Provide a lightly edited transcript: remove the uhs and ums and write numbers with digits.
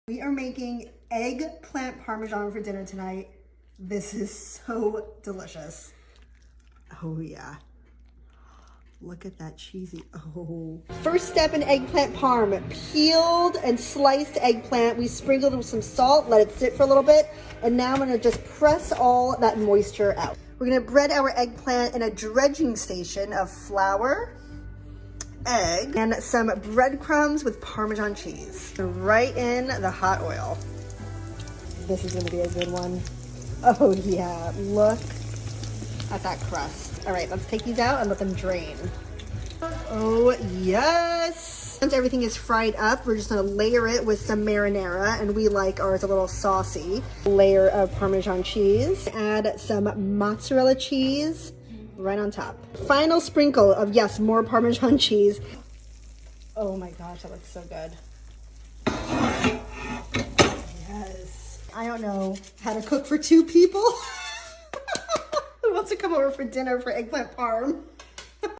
We are making eggplant parmesan for dinner tonight. This is so delicious. Oh yeah. Look at that cheesy, oh. First step in eggplant parm, peeled and sliced eggplant. We sprinkled it with some salt, let it sit for a little bit. And now I'm gonna just press all that moisture out. We're gonna bread our eggplant in a dredging station of flour, egg, and some breadcrumbs with Parmesan cheese. Right in the hot oil. This is gonna be a good one. Oh yeah, look at that crust. All right, let's take these out and let them drain. Oh yes! Once everything is fried up, we're just gonna layer it with some marinara, and we like ours a little saucy. Layer of Parmesan cheese. Add some mozzarella cheese right on top. Final sprinkle of, yes, more Parmesan cheese. Oh my gosh, that looks so good. Yes. I don't know how to cook for 2 people. Who wants to come over for dinner for eggplant parm?